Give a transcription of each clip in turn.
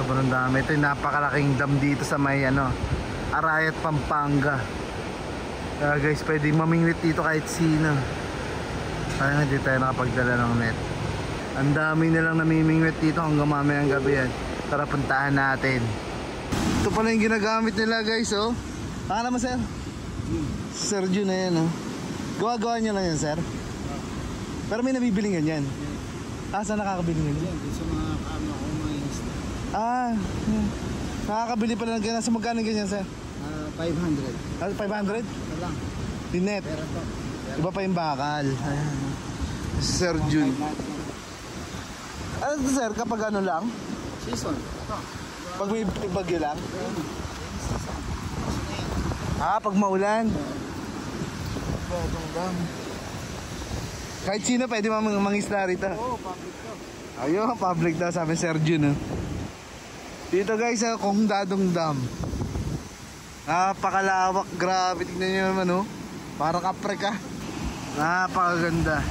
Sobrang dami. Ito yung napakalaking dam dito sa may Arayat, Pampanga. Kaya guys, pwedeng mamingwit dito kahit sino. Kaya hindi tayo nakapagdala ng net. Ang dami nilang namimingwit dito hanggang mamayang gabi yan. Tara, puntahan natin. Ito pala yung ginagamit nila guys, oh. Paano mo, sir? Sir Jun na yan, oh. Gawa-gawa nyo lang yan, sir? Pero may nabibiling ganyan. Saan nakakabili nila? Sa mga kama ko, mga isla. Nakakabili pala ng ganyan. Sa magkano ganyan, sir? 500. 500? Ito lang. Dinet. Pera po. Iba pa yung bakal. Ayan. Sir Jun. Ano ito, sir? Kapag ano lang? Season. Ito. Pag may bagyo lang? Pag maulan. Kahit sino pwede mangisla rito. Oo, public to. Ayun, public daw, sabi Sir Jun. Dito guys, Kong Dadong Dam. Napakalawak, grabe. Tignan nyo naman, oh. Parang Africa. Napakaganda.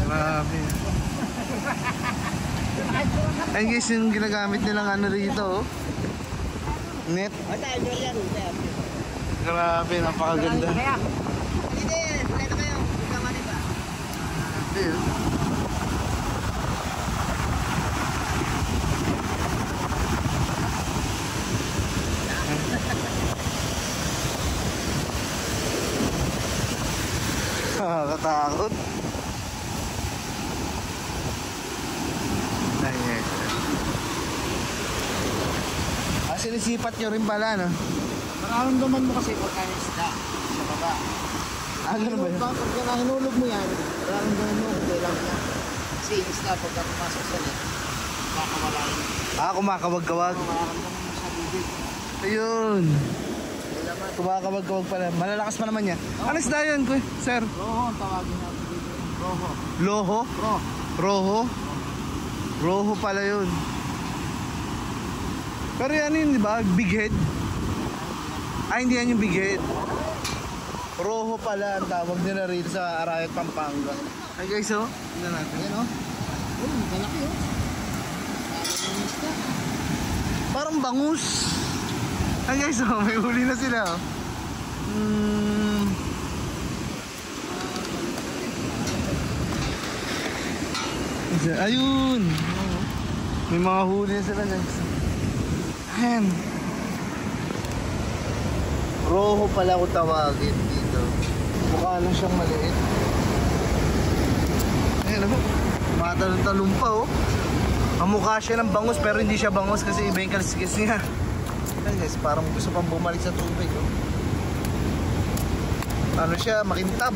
Grabe. Ayun guys, yung ginagamit nilang rito, oh. Net. Grabe, napakaganda. Ayun. Nakakatakot. Sinisipat nyo rin pala, no? Mararamdaman mo kasi pagka isda sa baba. Ano ba yun? Pagka nahinulog mo yan, mararamdaman mo kung kailang niya. Kasi yung isda pagka pumasok sa net, makakawalain. Kumakawag-kawag. Mararamdaman mo sa bibig. Ayun. Kumakawag-kawag pala. Malalakas pa naman yan. Ano isda yun, sir? Roho ang tawagin natin dito. Roho. Loho? Roho? Roho pala yun. Pero yan yun, di ba? Big head? Hindi yan yung big head. Roho pala ang tawag nila rito sa Arayat, Pampanga. Ay guys, oh. Tignan natin. Yan, oh. Malaki, oh. Parang bangus. Ay guys, oh. May huli na sila, oh. Ayun. May mga huli na sila, guys. Ayan. Roho pala ko tawagin dito. Mukha lang siyang maliit. Ayan, ano? Matalong-talong pa, oh. Ang mukha siya ng bangus pero hindi siya bangus kasi iba yung kaliskis niya. Ayan guys, parang gusto pang bumalik sa tubig, oh. Ano siya, makintab.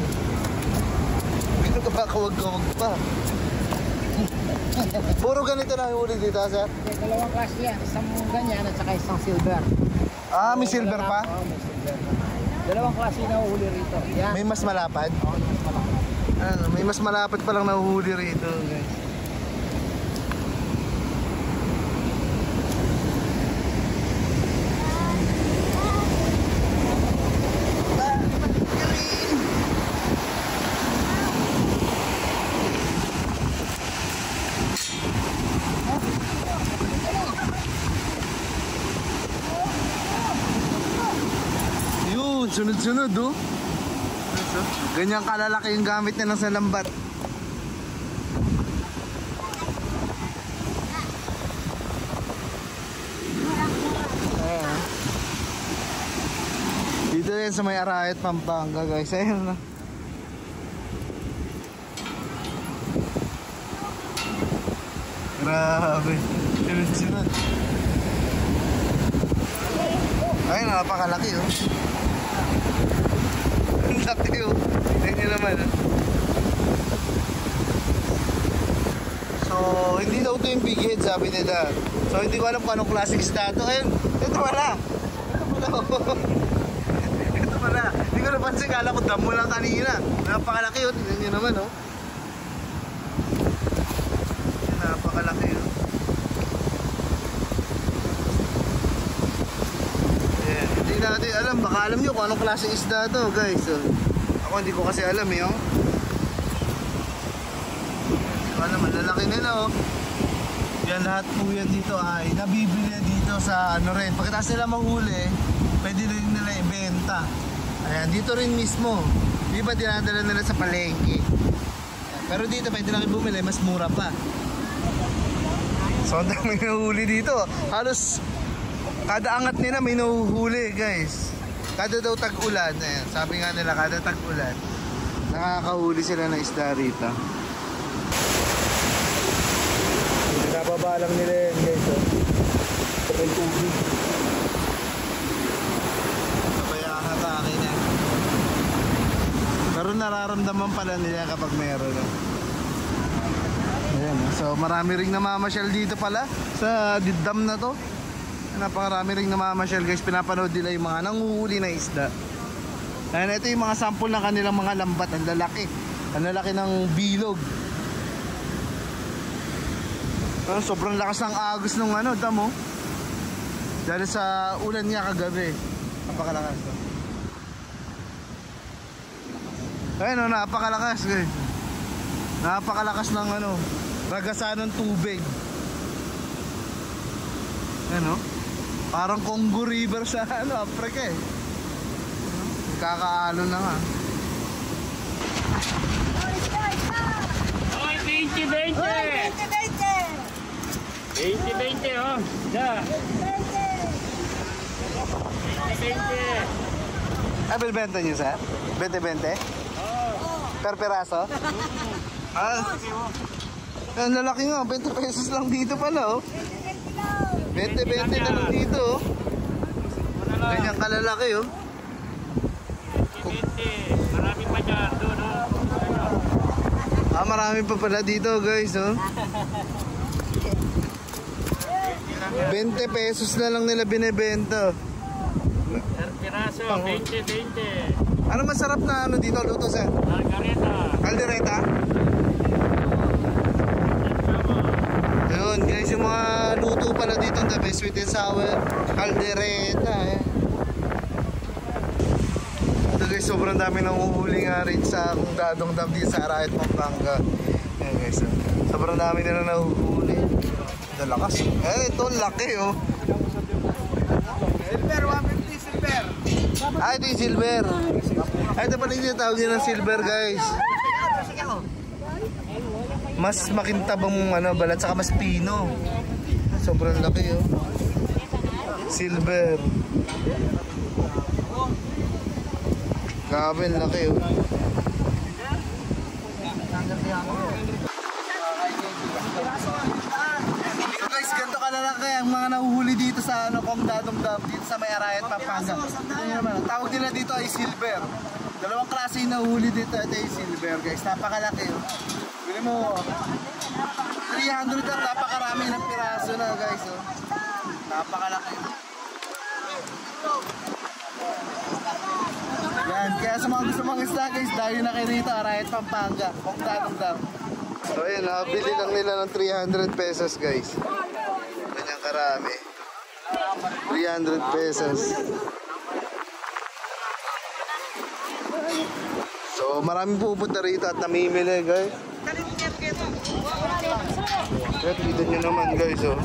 Pero kapakawag-kawag pa. Puro ganito na huli dito, sir? Dalawang klase yan. Isang ganyan at saka isang silver. May silver pa? Oo, may silver pa. Dalawang klase na uhuli rito. Yan. May mas malapad? Oo, mas malapad. May mas malapad palang nahuhuli rito, guys. Sunod-sunod, oh. Ganyan kalalaki yung gamit nila sa lambat. Dito yan sa may Arayat, Pampanga, guys. Ayun na. Grabe. Sunod-sunod. Ayun, napakalaki, oh. Ang laki, oh. Tignan nyo naman, oh. So, hindi daw ito yung big head, sabi nila. So, hindi ko alam kung anong klaseng isda ito. Ayun, ito pala. Ito pala. Hindi ko napansin, kala ko damo lang kanina. Napakalaki, oh. Tignan nyo naman, oh. Napakalaki, oh. Hindi natin alam, baka alam nyo kung anong klaseng isda to, guys. So, ako hindi ko kasi alam, eh, oh. Hindi ko alam, malalaki nila, oh. Yan lahat po yan dito ay nabibili dito sa ano rin. Pagkatapos nila mahuli, pwede rin nila ibenta. Ayan, dito rin mismo. Di ba dinadala nila sa palengke? Pero dito pwede lang bumili, mas mura pa. So ang dami nahuhuli dito. Halos kada angat nila may nahuhuli guys. Kada daw tag-ulan, ayan, sabi nga nila kada tag-ulan, nakakahuli sila ng isda rito. Pinababa lang nila yan guys. May tubig. Kaya hatake na. Pero nararamdaman pala nila kapag meron. Ayan, so marami ring namamasyal dito pala sa dam na to. Napakarami ring namamasyal guys. Pinapanood nila yung mga nanguhuli na isda. Ayan, ito yung mga sample ng kanilang mga lambat. Ang lalaki. Ang lalaki ng bilog. Sobrang lakas ng agos ng ano, damo. Dahil sa ulan niya kagabi. Napakalakas. Ayan o, napakalakas guys. Napakalakas ng ano, ragasan ng tubig. Ayan o. Parang Congo River sa ano, Africa eh. Kakaalo na nga. Oy, 20-20! 20-20 oh! Da! 20-20! Ah, bilbenta nyo sir? 20-20? Per peraso? Ang lalaki nga, 20 pesos lang dito pala oh. 20-20 na lang dito oh. Ganyan kalalaki oh. 20-20! Marami pa dyan doon oh. Ah, marami pa pala dito guys oh. 20 pesos na lang nila binibenta. Per piraso, 20-20! Ano masarap na ano dito luto sir? Margarita! Caldereta? Ayun guys, yung mga luto pala dito, the best sweet and sour caldereta eh. Ito guys, sobrang dami nang uhuli nga rin sa kung dadong dam dito sa Arayat, Pampanga. Ayan guys, sobrang dami nila nahuhuli. Dalakas. Eh, ito laki oh. Silver, 150 silver. Ah, ito yung silver. Ah, ito pala yung tawag nyo ng silver guys. Mas makintabang ano, balat, saka mas pino. Sobrang laki oh. Silver. Grabe, laki oh. Guys, ganito kalalaki ang mga nahuhuli dito sa ano, Kong Dadong Dam, dito sa may Arayat, Pampanga. Tawag nila dito ay silver. Dalawang klase yung nahuhuli dito. Ito yung silver guys, napakalaki oh. Bili mo 300 lang, napakarami ng piraso na guys oh. Napakalaki. Yan, kaya sa mga gusto mga isda guys, dayo na kayo rito, Arayat, Pampanga, Kong Dadong Dam. So ayun, nabili lang nila ng 300 pesos guys. Ganyang karami. 300 pesos. So maraming pupunta rito at namimili guys. Kaya kita nyo naman guys oh.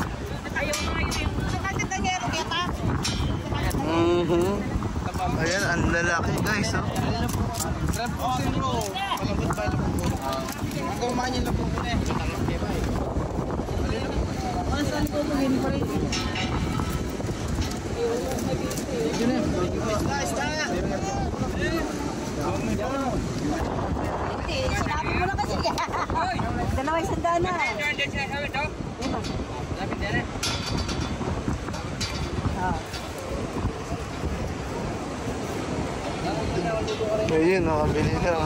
Ayan, ang lalaki guys oh. Dalawa isang daan na. Ayun, nakabili na.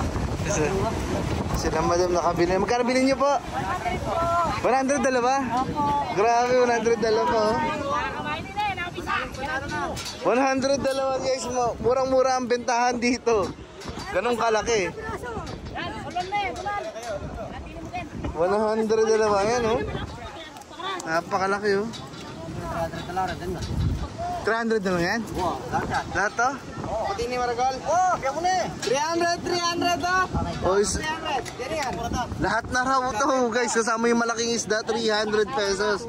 Sila madam nakabili. Magkano bilhin niyo po? 100 dalawa? Grabe, 100 dalawa oh. 100 dalawa guys. Murang-mura ang bentahan dito. Ganong kalaki. 100 dalawa yan oh. Napakalaki oh. 300 na lang yan? Lahat to? Pati ni Maragol. Oh, kaya mo na eh. 300 oh. Oh, 300. Yan yan. lahat na raw to guys, kasama yung malaking isda, 300 pesos.